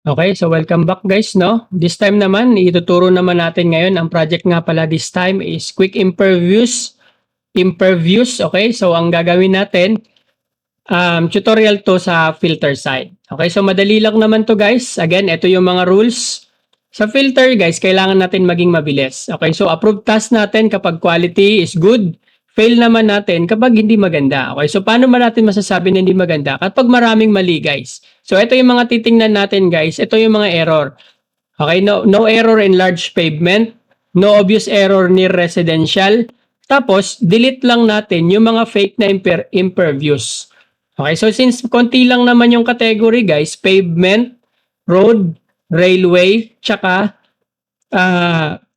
Okay, so welcome back guys, no? This time naman, ituturo naman natin ngayon, ang project nga pala this time is quick imperviews. Okay? So ang gagawin natin, tutorial to sa filter side. Okay, so madali lang naman to guys. Again, ito yung mga rules. Sa filter guys, kailangan natin maging mabilis. Okay, so approved task natin kapag quality is good. Fail naman natin kapag hindi maganda. Okay, so paano ba natin masasabi na hindi maganda? Kapag maraming mali guys. So ito yung mga titingnan natin guys. Ito yung mga error. Okay, no error in large pavement. No obvious error near residential. Tapos, delete lang natin yung mga fake na imperviews. Okay, so since konti lang naman yung category guys, pavement, road, railway, tsaka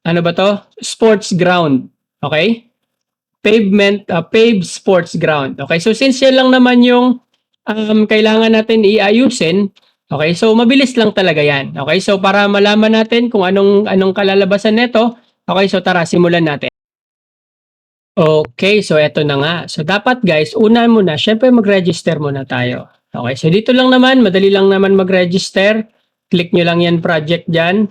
ano ba to? Sports ground. Okay? Pavement, paved sports ground. Okay, so since yan lang naman yung kailangan natin iayusin, okay, so mabilis lang talaga yan. Okay, so para malaman natin kung anong kalalabasan nito, okay, so tara, simulan natin. Okay, so eto na nga. So dapat guys, una muna, syempre mag-register muna tayo. Okay, so dito lang naman, madali lang naman mag-register. Click nyo lang yan project dyan.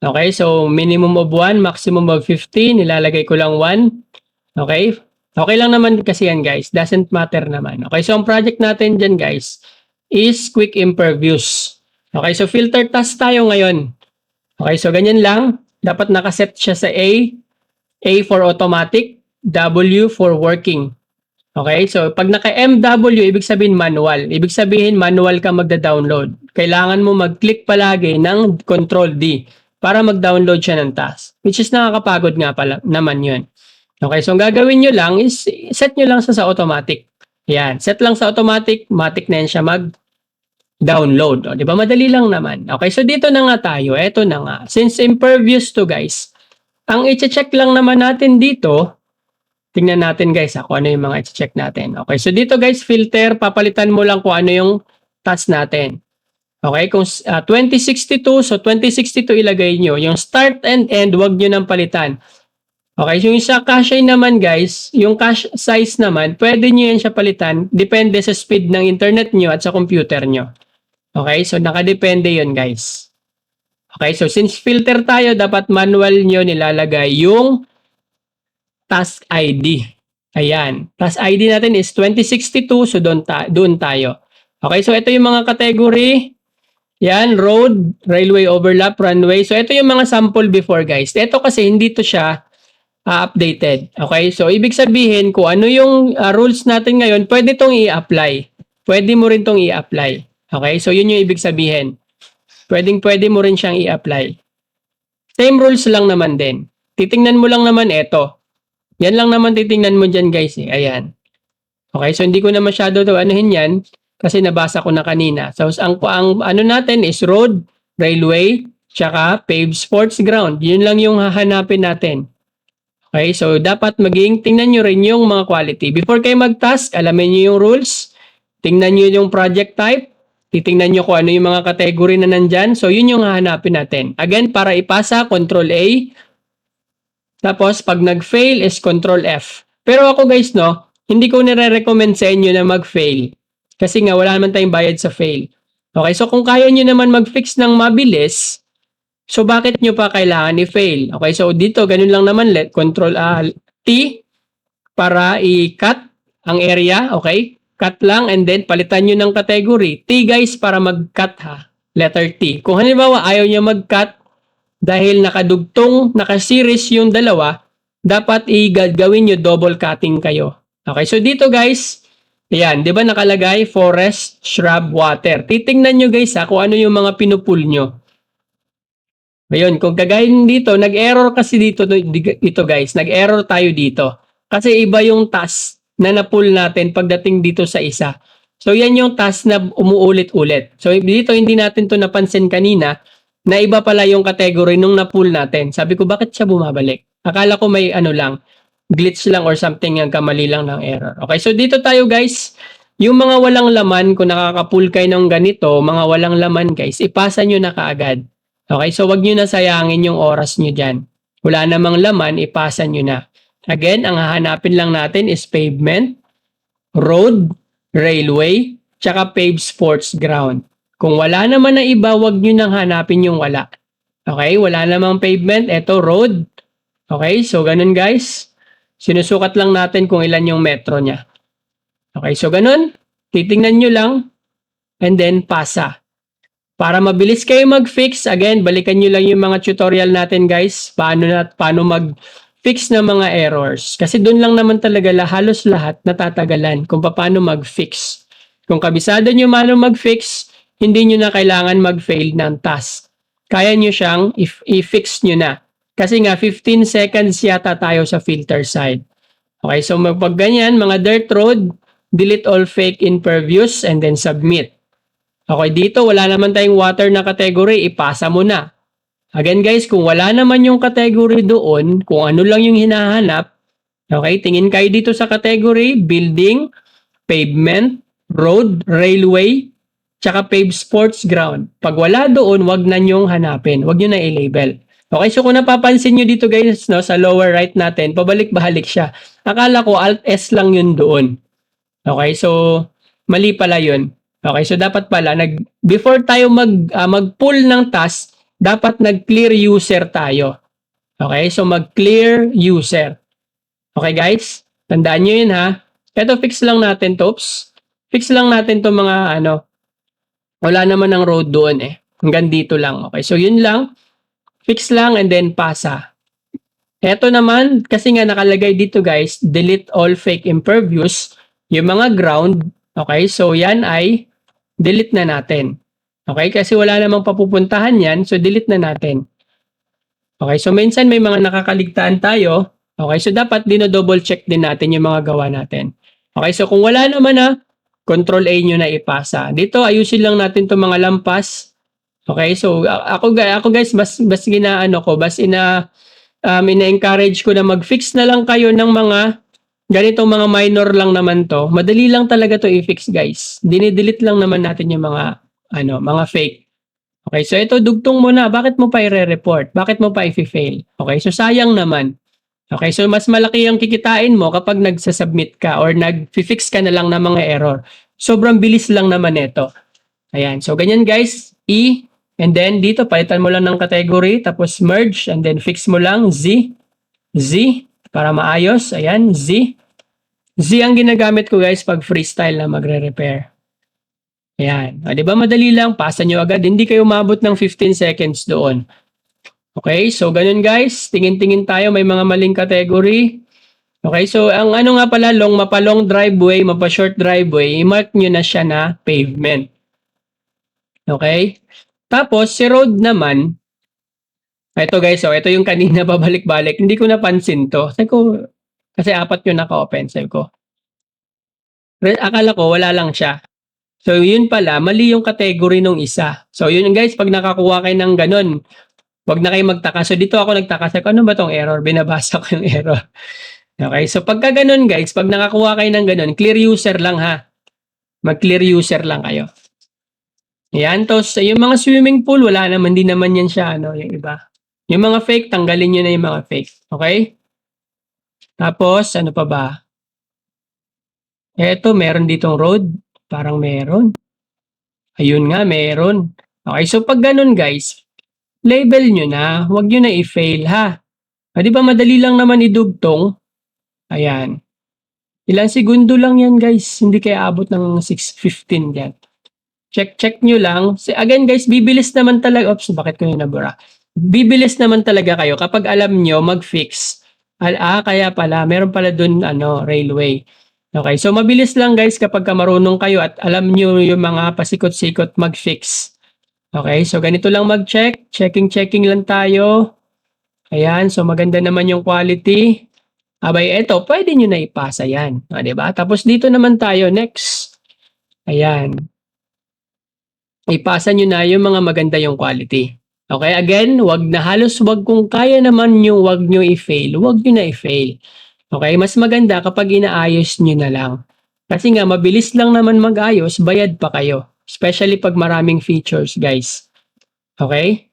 Okay, so minimum of 1, maximum of 50, nilalagay ko lang 1. Okay? Okay lang naman kasi yan guys. Doesn't matter naman. Okay, so ang project natin dyan guys is quick imperviews. Okay, so filter task tayo ngayon. Okay, so ganyan lang. Dapat nakaset siya sa A for automatic, W for working. Okay, so pag naka-MW, ibig sabihin manual. Ibig sabihin manual ka magda-download. Kailangan mo mag-click palagi ng Control D para mag-download siya ng task. Which is nakakapagod nga pala naman yun. Okay, so ang gagawin nyo lang is set nyo lang sa automatic. Yan, set lang sa automatic, matic na yan siya mag-download. O, di ba? Madali lang naman. Okay, so dito na nga tayo. Eto na nga. Since impervious to guys, ang i-check lang naman natin dito, tingnan natin guys kung ano yung mga i-check natin. Okay, so dito guys, filter, papalitan mo lang kung ano yung task natin. Okay, kung 2062, so 2062 ilagay nyo. Yung start and end, wag nyo nang palitan. Okay, so yung sa cache naman guys, yung cache size naman, pwede nyo yan siya palitan. Depende sa speed ng internet nyo at sa computer nyo. Okay, so nakadepende yun guys. Okay, so since filter tayo, dapat manual nyo nilalagay yung task ID. Ayan. Task ID natin is 2062, so doon tayo. Okay, so ito yung mga category. Yan, road, railway overlap, runway. So ito yung mga sample before guys. Ito kasi hindi to siya updated. Okay, so ibig sabihin kung ano yung rules natin ngayon, pwede tong i-apply. Pwede mo rin tong i-apply. Okay, so yun yung ibig sabihin. Pwede mo rin siyang i-apply. Same rules lang naman din. Titingnan mo lang naman ito. Yan lang naman titingnan mo dyan guys. Ayan. Okay, so hindi ko na masyado to anuhin yan kasi nabasa ko na kanina. So ang ano natin is road, railway, tsaka paved sports ground. Yun lang yung hahanapin natin. Okay, so dapat tingnan nyo rin yung mga quality. Before kayo mag-task, alamin nyo yung rules, tingnan nyo yung project type, titingnan nyo kung ano yung mga category na nandyan. So yun yung hahanapin natin. Again, para ipasa, Control A. Tapos pag nag-fail is Control F. Pero ako guys, no, hindi ko nire-recommend sa inyo na mag-fail. Kasi nga wala naman tayong bayad sa fail. Okay, so kung kaya nyo naman mag-fix ng mabilis, so bakit nyo pa kailangan i-fail? Okay, so dito ganun lang naman, Control T para i-cut ang area, okay? Cut lang and then palitan nyo ng category. T guys para mag-cut ha, letter T. Kung halimbawa ayaw nyo mag-cut dahil nakadugtong, nakaseries yung dalawa, dapat gawin nyo double cutting kayo. Okay, so dito guys, ayan, di ba nakalagay forest, shrub, water. Titingnan nyo guys kung ano yung mga pinupul nyo. Ayun, kung kagaya dito, nag-error kasi dito guys, nag-error tayo dito. Kasi iba yung task na na-pull natin pagdating dito sa isa. So yan yung task na umuulit-ulit. So dito hindi natin to napansin kanina na iba pala yung category nung na-pull natin. Sabi ko, bakit siya bumabalik? Akala ko may ano lang, glitch lang or something yung kamali lang ng error. Okay, so dito tayo guys, yung mga walang laman, kung nakaka-pull kayo ng ganito, mga walang laman guys, ipasa nyo na kaagad. Okay, so wag nyo na sayangin yung oras nyo dyan. Wala namang laman, ipasa nyo na. Again, ang hahanapin lang natin is pavement, road, railway, tsaka paved sports ground. Kung wala naman na iba, wag nyo nang hanapin yung wala. Okay, wala namang pavement, eto road. Okay, so ganun guys. Sinusukat lang natin kung ilan yung metro niya. Okay, so ganun. Titingnan nyo lang and then pasa. Para mabilis kayo mag-fix, again, balikan nyo lang yung mga tutorial natin guys. Paano mag-fix ng mga errors. Kasi doon lang naman talaga halos lahat natatagalan kung paano mag-fix. Kung kabisado nyo paano mag-fix, hindi nyo na kailangan mag-fail ng task. Kaya nyo siyang i-fix nyo na. Kasi nga 15 seconds yata tayo sa filter side. Okay, so pag ganyan, mga dirt road, delete all fake impervious and then submit. Okay, dito wala naman tayong water na category, ipasa mo na. Again guys, kung wala naman yung category doon, kung ano lang yung hinahanap, okay, tingin kayo dito sa category, building, pavement, road, railway, tsaka paved sports ground. Pag wala doon, wag na nyong hanapin, wag nyo na i-label. Okay, so kung napapansin nyo dito guys, no, sa lower right natin, pabalik-bahalik siya. Akala ko Alt-S lang yun doon. Okay, so mali pala yun. Okay, so dapat pala before tayo mag-pull ng task, dapat nag-clear user tayo. Okay, so mag-clear user. Okay guys, tandaan nyo yun ha. Ito fix lang natin to. Fix lang natin to mga wala naman ng road doon eh. Hanggang dito lang. Okay, so yun lang. Fix lang and then pasa. Ito naman, kasi nga nakalagay dito guys, delete all fake impervious. Yung mga ground, okay, so yan ay delete na natin. Okay, kasi wala namang papupuntahan yan, so delete na natin. Okay, so minsan may mga nakakaligtaan tayo. Okay, so dapat dino-double check din natin yung mga gawa natin. Okay, so kung wala naman Control A nyo na ipasa. Dito, ayusin lang natin itong mga lampas. Okay, so ako guys, mas ina-encourage ko na mag-fix na lang kayo ng mga ganitong mga minor lang naman to. Madali lang talaga to i-fix guys. Dinidelete lang naman natin yung mga fake. Okay, so ito dugtong mo na. Bakit mo pa i-report? Bakit mo pa i-fail? Okay, so sayang naman. Okay, so mas malaki ang kikitain mo kapag nagsasubmit ka or nag-fix ka na lang ng mga error. Sobrang bilis lang naman ito. Ayan, so ganyan guys. E, and then dito palitan mo lang ng category, tapos merge, and then fix mo lang Z, para maayos. Ayan, Z. Z ang ginagamit ko guys pag freestyle na magre-repair. Ayan. O, di ba madali lang? Pasa nyo agad. Hindi kayo umabot ng 15 seconds doon. Okay, so ganun guys. Tingin-tingin tayo. May mga maling category. Okay, so ang nga pala, mapa-long driveway, mapa-short driveway, i-mark nyo na siya na pavement. Okay? Tapos, si road naman, ito guys, ito yung kanina pabalik-balik. Hindi ko napansin to. Sabi ko, kasi 4 yung naka-open. Sabi ko, akala ko wala lang siya. So, yun pala, mali yung category nung isa. So, yun guys, pag nakakuha kayo ng ganun, wag na kayo magtaka. So, dito ako nagtaka. Sabi ko, ano ba tong error? Binabasa ko yung error. Okay, so pagka ganun guys, pag nakakuha kayo ng ganun, clear user lang ha. Mag-clear user lang kayo. Ayan, tos, yung mga swimming pool, wala naman, hindi naman yan siya, yung iba. Yung mga fake, tanggalin nyo na yung mga fake. Okay? Tapos, ano pa ba? Eto, meron ditong road. Parang meron. Ayun nga, meron. Okay, so pag ganun guys, label nyo na, huwag nyo na i-fail ha. Di ba madali lang naman idugtong? Ayan. Ilang segundo lang yan guys, hindi kaya abot ng 6:15 yan. Check nyo lang. Again guys, bibilis naman talaga. Oops, bakit ko yung nabura? Bibilis naman talaga kayo kapag alam nyo mag-fix. Kaya pala, meron pala dun railway. Okay, so mabilis lang guys kapag marunong kayo at alam nyo yung mga pasikot-sikot mag-fix. Okay, so ganito lang mag-check. Checking lang tayo. Ayan, so maganda naman yung quality. Abay, eto, pwede nyo na ipasa yan. Diba? Tapos dito naman tayo, next. Ayan. Ipasa nyo na yung mga maganda yung quality. Okay, again, wag kung kaya naman nyo, wag nyo i-fail. Wag nyo na i-fail. Okay, mas maganda kapag inaayos nyo na lang. Kasi nga, mabilis lang naman mag-ayos, bayad pa kayo. Especially pag maraming features, guys. Okay?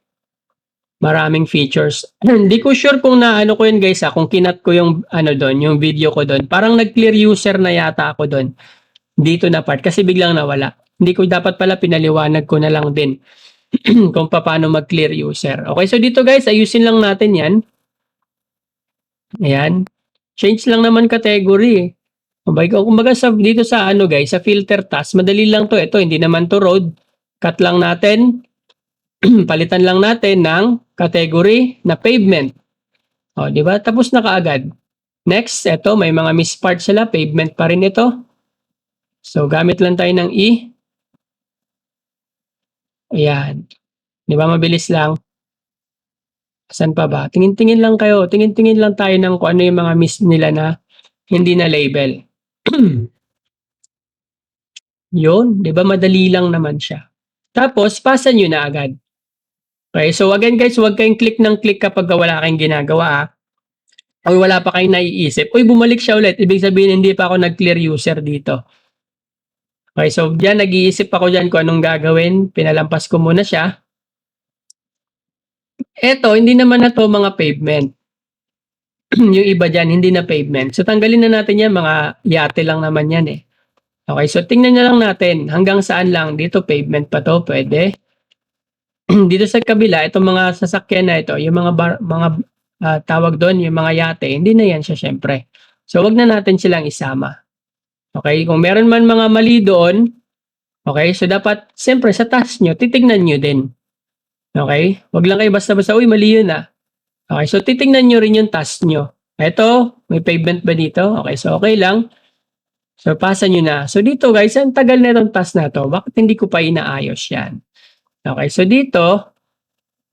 Maraming features. Hindi ko sure kung naano ko yun, guys, kung kinat ko yung, doon, yung video ko doon. Parang nag-clear user na yata ako doon. Dito na part, kasi biglang nawala. Hindi ko dapat pala pinaliwanag ko na lang din kung paano mag-clear user. Okay, so dito guys, ayusin lang natin yan. Ayan. Change lang naman category eh. Kumbaga dito sa ano guys, sa filter task, madali lang to. Ito, hindi naman to road. Cut lang natin. Palitan lang natin ng category na pavement. O, di ba? Tapos na kaagad. Next, ito, may mga mispart sila. Pavement pa rin ito. So, gamit lang tayo ng E. Ayan. Di ba? Mabilis lang. Saan pa ba? Tingin-tingin lang kayo. Tingin-tingin lang tayo ng kung ano yung mga miss nila na hindi na label. Yun. Di ba? Madali lang naman siya. Tapos, pasa nyo na agad. Okay, so again guys, huwag kayong click ng click kapag wala kayong ginagawa. O wala pa kayong naiisip. Uy, bumalik siya ulit. Ibig sabihin, hindi pa ako nag-clear user dito. Okay, so dyan, nag-iisip ako dyan kung anong gagawin. Pinalampas ko muna siya. Eto, hindi naman na to mga pavement. Yung iba dyan, hindi na pavement. So tanggalin na natin yan, mga yate lang naman yan eh. Okay, so tingnan na lang natin hanggang saan lang. Dito, pavement pa to, pwede. Dito sa kabila, itong mga sasakyan na ito, yung mga tawag doon, yung mga yate, hindi na yan siya syempre. So wag na natin silang isama. Okay, kung meron man mga mali doon, okay, so dapat syempre sa task nyo, titignan nyo din. Okay, wag lang kayo basta-basta, uy mali yun ah. Okay, so titignan nyo rin yung task nyo. Ito, may pavement ba dito? Okay, so okay lang. So pasa nyo na. So dito guys, ang tagal na itong task na to, bakit hindi ko pa inaayos yan? Okay, so dito,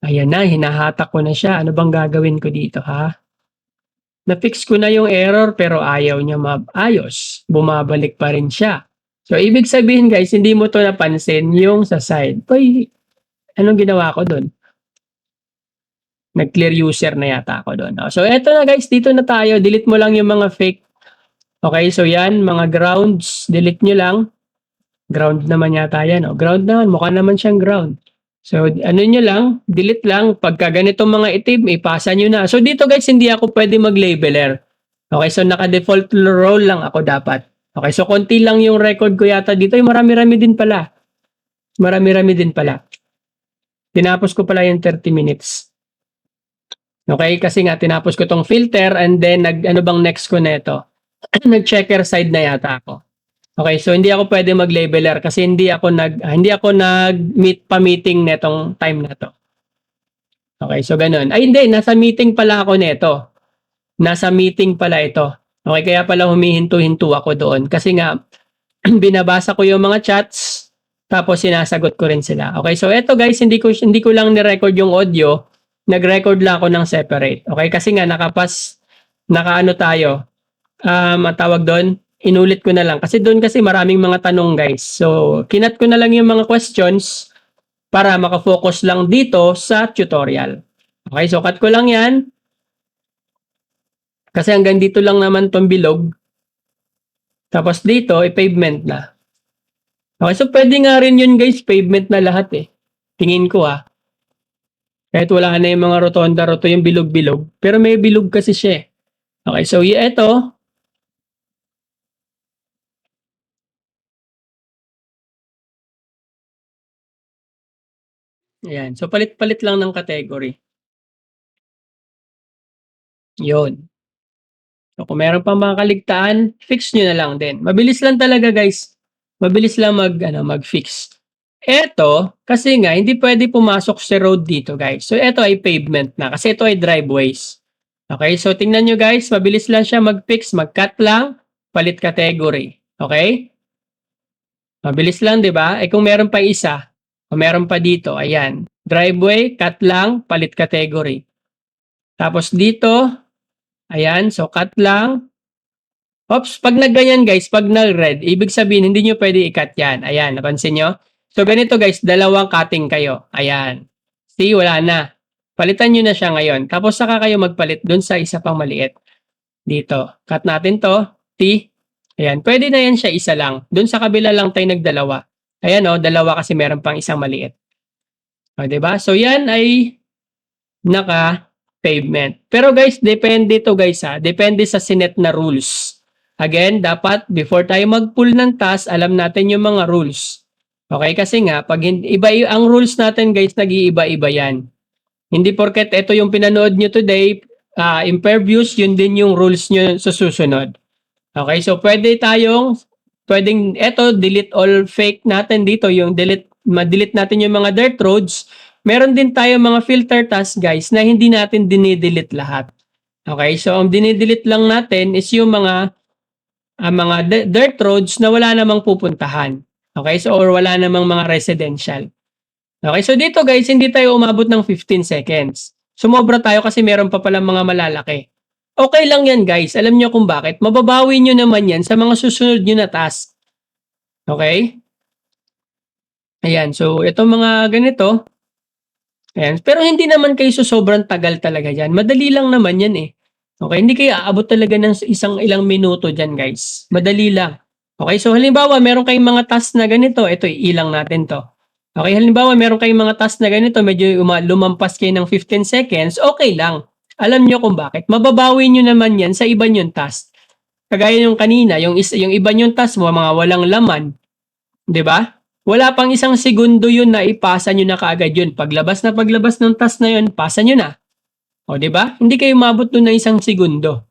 ayan na, hinahatak ko na siya. Ano bang gagawin ko dito ha? Na-fix ko na yung error pero ayaw niya maayos. Bumabalik pa rin siya. So, ibig sabihin guys, hindi mo to napansin yung sa side. Uy, anong ginawa ko doon? Nag-clear user na yata ako doon. So, eto na guys, dito na tayo. Delete mo lang yung mga fake. Okay, so yan, mga grounds. Delete nyo lang. Ground naman yata yan. Ground naman, mukha naman siyang ground. So, ano nyo lang, delete lang. Pagka ganitong mga itim, ipasa nyo na. So, dito guys, hindi ako pwede mag-labeler. Okay, so naka-default role lang ako dapat. Okay, so konti lang yung record ko yata dito. Ay, marami-rami din pala. Marami-rami din pala. Tinapos ko pala yung 30 minutes. Okay, kasi nga tinapos ko tong filter and then ano bang next ko neto? Nag-checker side na yata ako. Okay, so hindi ako pwede mag-labeler kasi hindi ako nag-meet pa-meeting netong time na to. Okay, so ganun. Ay hindi, nasa meeting pala ako neto. Nasa meeting pala ito. Okay, kaya pala humihinto-hinto ako doon kasi nga binabasa ko yung mga chats tapos sinasagot ko rin sila. Okay, so eto guys, hindi ko lang ni-record yung audio, nag-record lang ako ng separate. Okay, kasi nga nakaano tayo. Tawag doon, inulit ko na lang. Kasi doon kasi maraming mga tanong guys. So, kinat ko na lang yung mga questions para makafocus lang dito sa tutorial. Okay, so cut ko lang yan. Kasi hanggang dito lang naman tong bilog. Tapos dito, pavement na. Okay, so pwede nga rin yun guys, pavement na lahat eh. Tingin ko ah. Kahit wala na yung mga rotonda-roto, yung bilog-bilog. Pero may bilog kasi siya eh. Okay, so ito, ayan. So, palit-palit lang ng category. Yun. So, kung meron pang mga kaligtaan, fix nyo na lang din. Mabilis lang talaga, guys. Mabilis lang mag-fix. Ito, kasi nga, hindi pwede pumasok sa road dito, guys. So, ito ay pavement na. Kasi ito ay driveways. Okay, so tingnan nyo, guys. Mabilis lang siya mag-fix. Mag-cut lang. Palit category. Okay? Mabilis lang, di ba? Eh, kung meron pa isa, kung meron pa dito, ayan. Driveway, cut lang, palit category. Tapos dito, ayan, so cut lang. Oops, pag nagganyan guys, pag nag-red, ibig sabihin hindi nyo pwede i-cut yan. Ayan, napansin nyo? So ganito guys, dalawang cutting kayo. Ayan. See, wala na. Palitan nyo na siya ngayon. Tapos saka kayo magpalit dun sa isa pang maliit. Dito. Cut natin to. T. Ayan, pwede na yan siya isa lang. Dun sa kabila lang tayo nagdalawa. Ayan o, dalawa kasi meron pang isang maliit. O, diba? So yan ay naka-pavement. Pero guys, depende to guys ha. Depende sa sinet na rules. Again, dapat before tayo mag-pull ng task, alam natin yung mga rules. Okay, kasi nga pag iba ang rules natin guys, nag-iiba-iba yan. Hindi porket ito yung pinanood nyo today, impaired views, yun din yung rules nyo sa susunod. Okay, so pwedeng eto, delete all fake natin dito, yung ma-delete natin yung mga dirt roads. Meron din tayo mga filter tasks guys na hindi natin dinidelete lahat. Okay, so ang dinidelete lang natin is yung mga dirt roads na wala namang pupuntahan. Okay, so or wala namang mga residential. Okay, so dito guys, hindi tayo umabot ng 15 seconds. Sumobra tayo kasi meron pa palang mga malalaki. Okay lang yan guys, alam nyo kung bakit. Mababawi nyo naman yan sa mga susunod nyo na task. Okay? Ayan, so itong mga ganito. Ayan, pero hindi naman kayo sobrang tagal talaga yan. Madali lang naman yan eh. Okay, hindi kayo aabot talaga ng ilang minuto dyan guys. Madali lang. Okay, so halimbawa meron kayong mga task na ganito, ito ilang natin to. Okay, halimbawa meron kayong mga task na ganito, medyo lumampas kayo ng 15 seconds, okay lang. Alam nyo kung bakit. Mababawi nyo naman yan sa iba nyong task. Kagaya yung kanina, yung iba nyong task mo, mga walang laman. 'Di ba? Wala pang isang segundo yun na ipasa nyo na kaagad yun. Paglabas ng task na yun, pasa nyo na. O, 'di ba? Hindi kayo mabot doon ng isang segundo.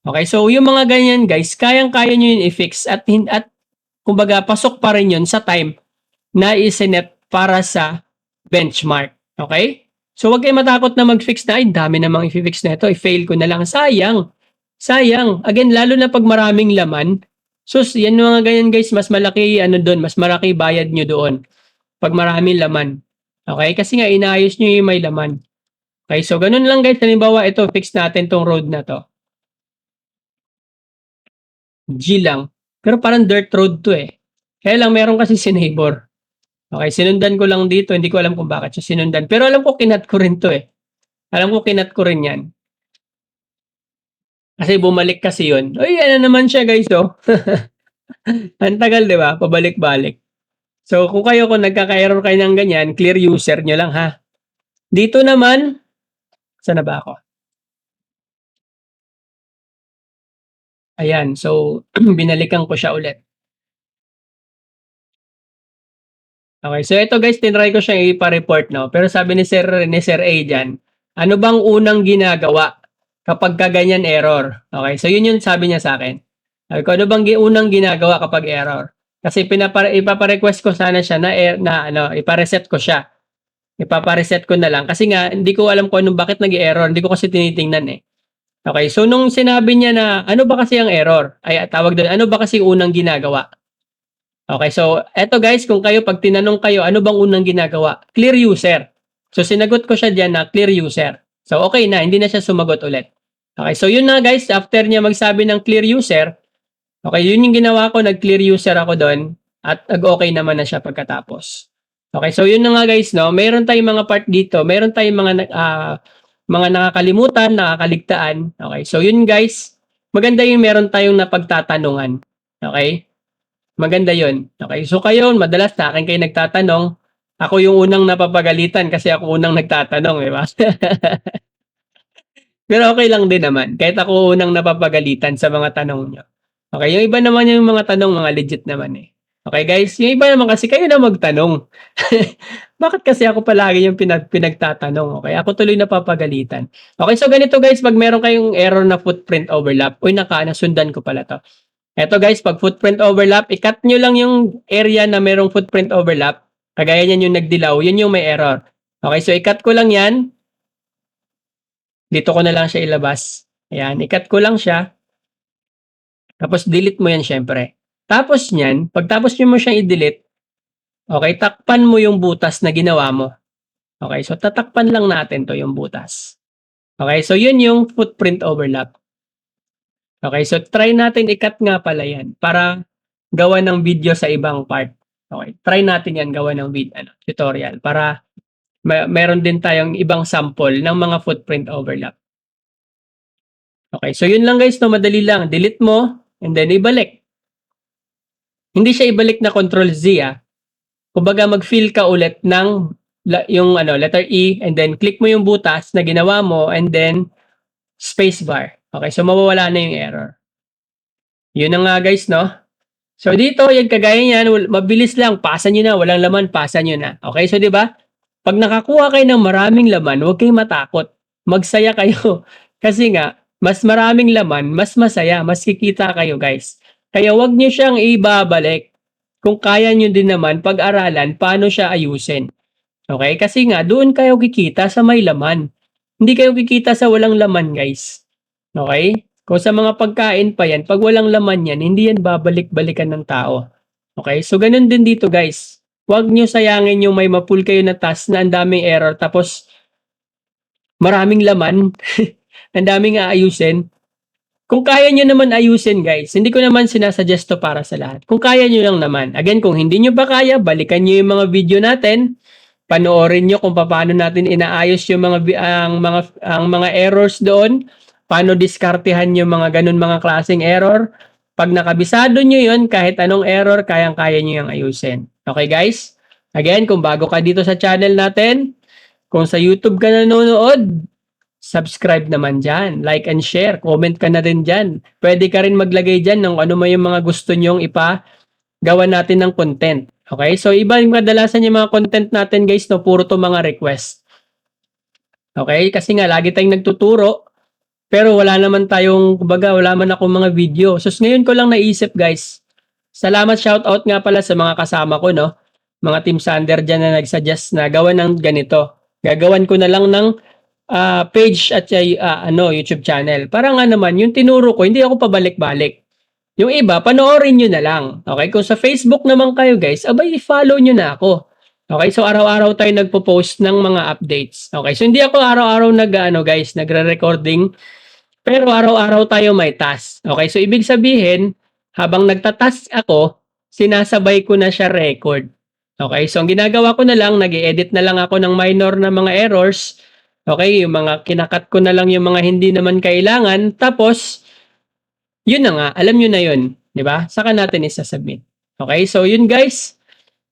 Okay, so yung mga ganyan guys, kayang-kaya nyo yun i-fix at kumbaga pasok pa rin yun sa time na isinet para sa benchmark. Okay? So wag kayo matakot na mag-fix na, ay dami namang i-fix na ito, i-fail ko na lang. Sayang. Sayang. Again, lalo na pag maraming laman, sus, yan mga ganyan guys, mas malaki doon, mas malaki bayad nyo doon pag maraming laman. Okay? Kasi nga inaayos nyo yung may laman. Okay, so ganun lang guys. Halimbawa, ito, fix natin tong road na to. G lang. Pero parang dirt road to eh. Kaya lang meron kasi si neighbor. Okay, sinundan ko lang dito. Hindi ko alam kung bakit siya sinundan. Pero alam ko kinat ko rin to eh. Alam ko kinat ko rin yan. Kasi bumalik kasi yun. Uy, ano naman siya guys oh. Ang tagal diba? Pabalik-balik. So kung nagkaka-error kayo ng ganyan, clear user nyo lang ha. Dito naman, saan na ba ako? Ayan, so binalikan ko siya ulit. Okay, so ito guys, tinry ko siyang ipa-report, no? Pero sabi ni Sir A dyan, ano bang unang ginagawa kapag kaganyan error? Okay, so yun yung sabi niya sa akin. Sabi ko, ano bang unang ginagawa kapag error? Kasi ipapa-request ko sana siya na ipa-reset ko siya. Ipapa-reset ko na lang. Kasi nga, hindi ko alam kung bakit nag-error. Hindi ko kasi tinitingnan eh. Okay, so nung sinabi niya na, ano ba kasi ang error? Ay, tawag doon, ano ba kasi unang ginagawa? Okay, so eto guys, kung pag tinanong kayo, ano bang unang ginagawa? Clear user. So sinagot ko siya diyan na clear user. So okay na, hindi na siya sumagot ulit. Okay, so yun na guys, after niya magsabi ng clear user, okay, yun yung ginawa ko, nag-clear user ako doon at nag-okay naman na siya pagkatapos. Okay, so yun na nga guys, no? Meron tayong mga part dito, meron tayong mga nakakalimutan, nakakaligtaan. Okay, so yun guys, maganda yung meron tayong napagtatanungan. Okay? Maganda yon. Okay, so kayo, madalas sa akin kayo nagtatanong, ako yung unang napapagalitan kasi ako unang nagtatanong, di ba? Pero okay lang din naman, kahit ako unang napapagalitan sa mga tanong nyo. Okay, yung iba naman yung mga tanong, mga legit naman eh. Okay guys, yung iba naman kasi kayo na magtanong. Bakit kasi ako palagi yung pinagtatanong? Okay, ako tuloy napapagalitan. Okay, so ganito guys, pag meron kayong error na footprint overlap, uy nasundan ko pala to. Eto guys, pag footprint overlap, i-cut nyo lang yung area na merong footprint overlap. Kagaya niyan yung nagdilaw, yun yung may error. Okay, so i-cut ko lang yan. Dito ko na lang siya ilabas. Ayan, i-cut ko lang siya. Tapos delete mo yan syempre. Tapos niyan, pagtapos nyo mo siyang i-delete, okay, takpan mo yung butas na ginawa mo. Okay, so tatakpan lang natin to yung butas. Okay, so yun yung footprint overlap. Okay, so try natin i-cut nga pala yan para gawa ng video sa ibang part. Okay, try natin yan gawa ng tutorial para meron din tayong ibang sample ng mga footprint overlap. Okay, so yun lang guys, no, madali lang. Delete mo and then ibalik. Hindi siya ibalik na Control Z ah. Kumbaga mag-fill ka ulit ng yung letter E and then click mo yung butas na ginawa mo and then spacebar. Okay, so mawawala na yung error. Yun na nga guys, no? So dito, yan kagaya niyan, mabilis lang, pasa nyo na, walang laman, pasa nyo na. Okay, so 'di ba? Pag nakakuha kayo ng maraming laman, huwag kayong matakot. Magsaya kayo. Kasi nga, mas maraming laman, mas masaya, mas kikita kayo, guys. Kaya huwag niyo siyang ibabalik. Kung kaya niyo din naman pag-aralan paano siya ayusin. Okay? Kasi nga doon kayo kikita sa may laman. Hindi kayo kikita sa walang laman, guys. Okay? Kung sa mga pagkain pa yan, pag walang laman yan, hindi yan babalik-balikan ng tao. Okay? So, ganun din dito, guys. Huwag nyo sayangin yung may mapul kayo na task na ang daming error tapos maraming laman, ang daming aayusin. Kung kaya nyo naman ayusin, guys, hindi ko naman sinasuggest to para sa lahat. Kung kaya nyo lang naman. Again, kung hindi nyo pa kaya, balikan nyo yung mga video natin. Panoorin nyo kung paano natin inaayos yung mga errors doon. Paano diskartehan yung mga ganun mga klaseng error. Pag nakabisado nyo yun, kahit anong error, kayang-kaya nyo yung ayusin. Okay, guys? Again, kung bago ka dito sa channel natin, kung sa YouTube ka nanonood, subscribe naman dyan. Like and share. Comment ka na rin dyan. Pwede ka rin maglagay dyan ng ano mo yung mga gusto nyong ipagawa natin ng content. Okay? So, iba yung kadalasan yung mga content natin, guys, no? Puro to mga request. Okay? Kasi nga, lagi tayong nagtuturo, pero wala naman tayong, kumbaga, wala man akong mga video. So, ngayon ko lang naisip, guys. Salamat, shoutout nga pala sa mga kasama ko, no? Mga Team Sander dyan na nagsuggest na gawan ng ganito. Gagawan ko na lang ng page at YouTube channel. Para nga naman, yung tinuro ko, hindi ako pabalik-balik. Yung iba, panoorin nyo na lang. Okay? Kung sa Facebook naman kayo, guys, abay, follow nyo na ako. Okay? So, araw-araw tayo nagpo-post ng mga updates. Okay? So, hindi ako araw-araw guys, nagre-recording. Pero araw-araw tayo may task. Okay? So, ibig sabihin, habang nagtatask ako, sinasabay ko na siya record. Okay? So, ang ginagawa ko na lang, nag-edit na lang ako ng minor na mga errors. Okay? Yung mga kinakat ko na lang yung mga hindi naman kailangan. Tapos, yun na nga. Alam nyo na yun. Diba? Saka natin isa-submit. Okay? So, yun guys.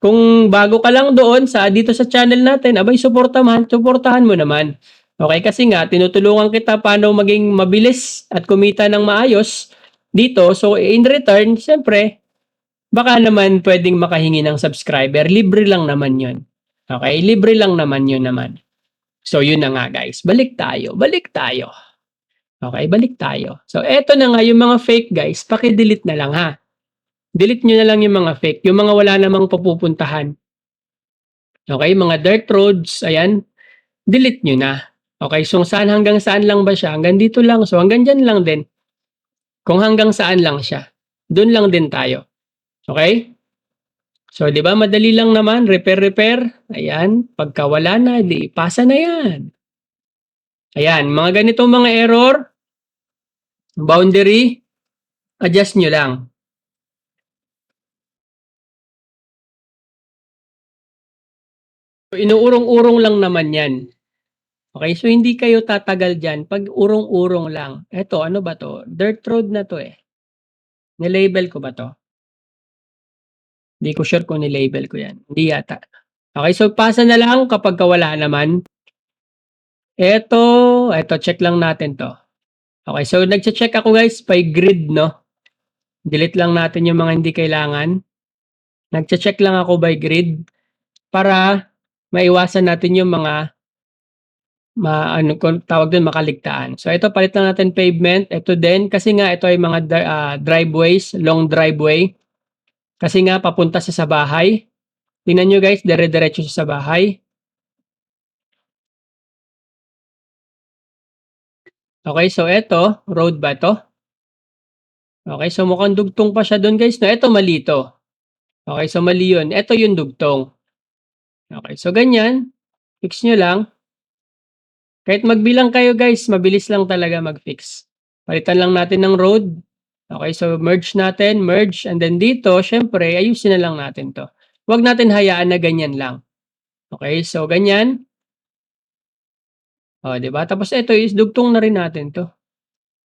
Kung bago ka lang doon dito sa channel natin, abay, suportahan mo naman. Okay? Kasi nga, tinutulungan kita paano maging mabilis at kumita ng maayos dito. So, in return, siyempre, baka naman pwedeng makahingi ng subscriber. Libre lang naman yun. Okay? Libre lang naman yun naman. So, yun na nga guys. Balik tayo. Okay, balik tayo. So, eto na nga yung mga fake guys. Paki-delete na lang ha. Delete nyo na lang yung mga fake. Yung mga wala namang papupuntahan. Okay, mga dirt roads. Ayan. Delete nyo na. Okay, so hanggang saan lang ba siya? Hanggang dito lang. So, hanggang dyan lang din. Kung hanggang saan lang siya. Doon lang din tayo. Okay? So, di ba madali lang naman, repair. Ayan, pagka wala na, di ipasa na yan. Ayan, mga ganitong mga error, boundary, adjust nyo lang. So, inuurong-urong lang naman yan. Okay, so hindi kayo tatagal dyan pag urong-urong lang. Eto, ano ba to? Dirt road na to eh. Nilabel ko ba to? Hindi ko sure kung nilabel ko yan. Hindi yata. Okay, so pasa na lang kapag wala naman. Eto, check lang natin to. Okay, so nagche-check ako guys by grid, no? Delete lang natin yung mga hindi kailangan. Nagche-check lang ako by grid para maiwasan natin yung mga tawag doon, makaligtaan. So ito, palit lang natin pavement. Ito din, kasi nga ito ay mga driveways, long driveway. Kasi nga papunta sa bahay. Tingnan nyo guys, dire-diretso sa bahay. Okay, so ito, road ba to? Okay, so mukhang dugtong pa siya doon guys. No, ito mali to. Okay, so mali yun. Ito yung dugtong. Okay, so ganyan. Fix nyo lang. Kahit magbilang kayo guys, mabilis lang talaga mag-fix. Palitan lang natin ng road. Okay, so merge natin, merge. And then dito, syempre, ayusin na lang natin to. Huwag natin hayaan na ganyan lang. Okay, so ganyan. O, diba? Tapos ito is dugtong na rin natin to.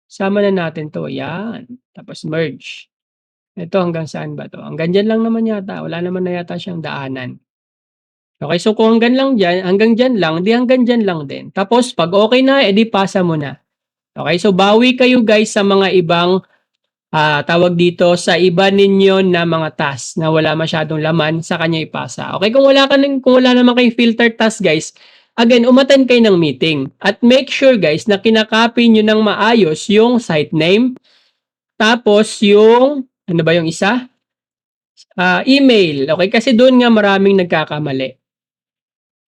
Sama na natin to. Yan. Tapos merge. Ito hanggang saan ba to? Hanggang dyan lang naman yata. Wala naman na yata siyang daanan. Okay, so kung hanggang dyan lang, di hanggang dyan lang din. Tapos pag okay na, edi pasa mo na. Okay, so bawi kayo guys sa mga ibang tawag dito, sa iba ninyo na mga task na wala masyadong laman sa kanya ipasa. Okay, kung wala naman kayong filter task guys, again, umattend kayo ng meeting at make sure guys na kinakopy nyo ng maayos yung site name, tapos yung, ano ba yung isa? Email. Okay, kasi doon nga maraming nagkakamali.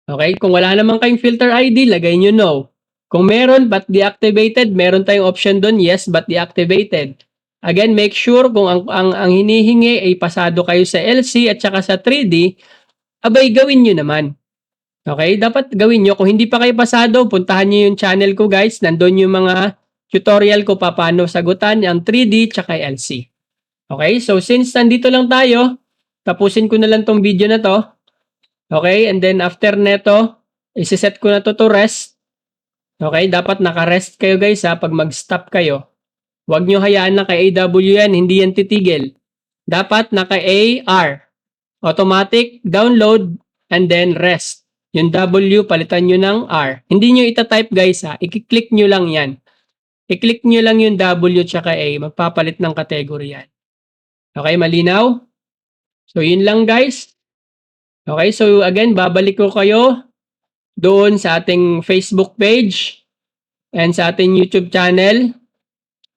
Okay, kung wala naman kayong filter ID, lagay nyo no. Kung meron but deactivated, meron tayong option doon, yes but deactivated. Again, make sure kung ang hinihingi ay pasado kayo sa LC at saka sa 3D, abay gawin nyo naman. Okay, dapat gawin nyo. Kung hindi pa kayo pasado, puntahan nyo yung channel ko guys. Nandun yung mga tutorial ko paano sagutan ang 3D tsaka LC. Okay, so since nandito lang tayo, tapusin ko na lang tong video na to. Okay, and then after neto, isi-set ko na to rest. Okay, dapat naka-rest kayo guys ha pag mag-stop kayo. Huwag nyo hayaan na kay AW yan, hindi yan titigil. Dapat naka-AR. Automatic, download, and then rest. Yung W, palitan nyo ng R. Hindi nyo ita-type guys ha, i-click nyo lang yan. I-click nyo lang yung W tsaka A, magpapalit ng category yan. Okay, malinaw? So, yun lang guys. Okay, so again, babalik ko kayo doon sa ating Facebook page and sa ating YouTube channel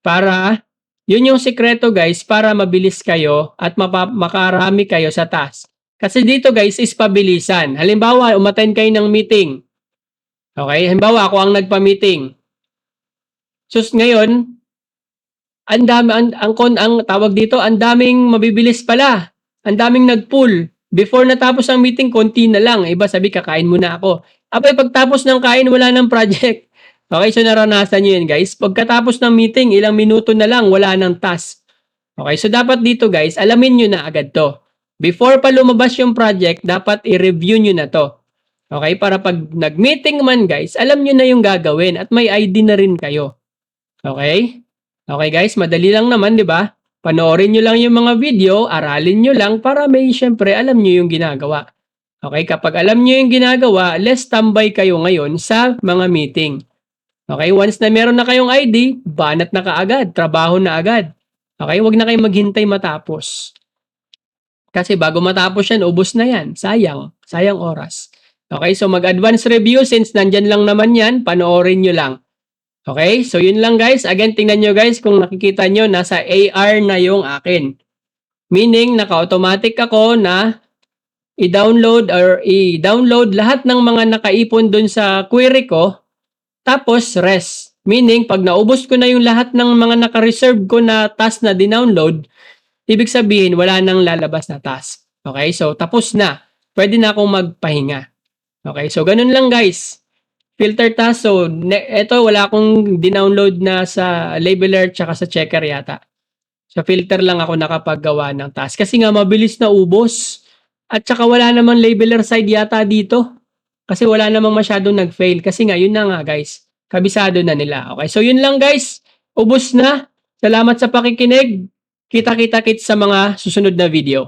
para, yun yung sekreto guys, para mabilis kayo at makarami kayo sa task. Kasi dito guys is pabilisan. Halimbawa, umattend kayo ng meeting. Okay, halimbawa ako ang nagpa-meeting. Sus ngayon, ang tawag dito, ang daming mabibilis pala. Ang daming nag-pull. Before natapos ang meeting, konti na lang. Iba sabi, kakain muna ako. Abay, pagtapos ng kain, wala ng project. Okay, so naranasan nyo yun guys. Pagkatapos ng meeting, ilang minuto na lang, wala ng task. Okay, so dapat dito guys, alamin nyo na agad to. Before pa lumabas yung project, dapat i-review nyo na to. Okay, para pag nag-meeting man guys, alam nyo na yung gagawin at may ID na rin kayo. Okay? Okay guys, madali lang naman, di ba? Panoorin nyo lang yung mga video, aralin nyo lang para may syempre alam nyo yung ginagawa. Okay, kapag alam nyo yung ginagawa, less tambay kayo ngayon sa mga meeting. Okay, once na meron na kayong ID, banat na kaagad, trabaho na agad. Okay, wag na kayong maghintay matapos. Kasi bago matapos yan, ubos na yan. Sayang oras. Okay, so mag-advance review since nandyan lang naman yan, panoorin nyo lang. Okay, so yun lang guys. Again, tingnan nyo guys kung nakikita nyo, nasa AR na yung akin. Meaning, naka-automatic ako na i-download lahat ng mga nakaipon dun sa query ko. Tapos, rest. Meaning, pag naubos ko na yung lahat ng mga naka-reserve ko na task na dinownload, ibig sabihin, wala nang lalabas na task. Okay, so tapos na. Pwede na akong magpahinga. Okay, so ganun lang guys. Filter task, so eto wala akong dinownload na sa labeler tsaka sa checker yata. Sa filter lang ako nakapaggawa ng task. Kasi nga mabilis na ubos. At tsaka wala namang labeler side yata dito. Kasi wala namang masyadong nag-fail. Kasi nga, yun na nga guys. Kabisado na nila. Okay, so yun lang guys. Ubos na. Salamat sa pakikinig. Kita-kita kits sa mga susunod na video.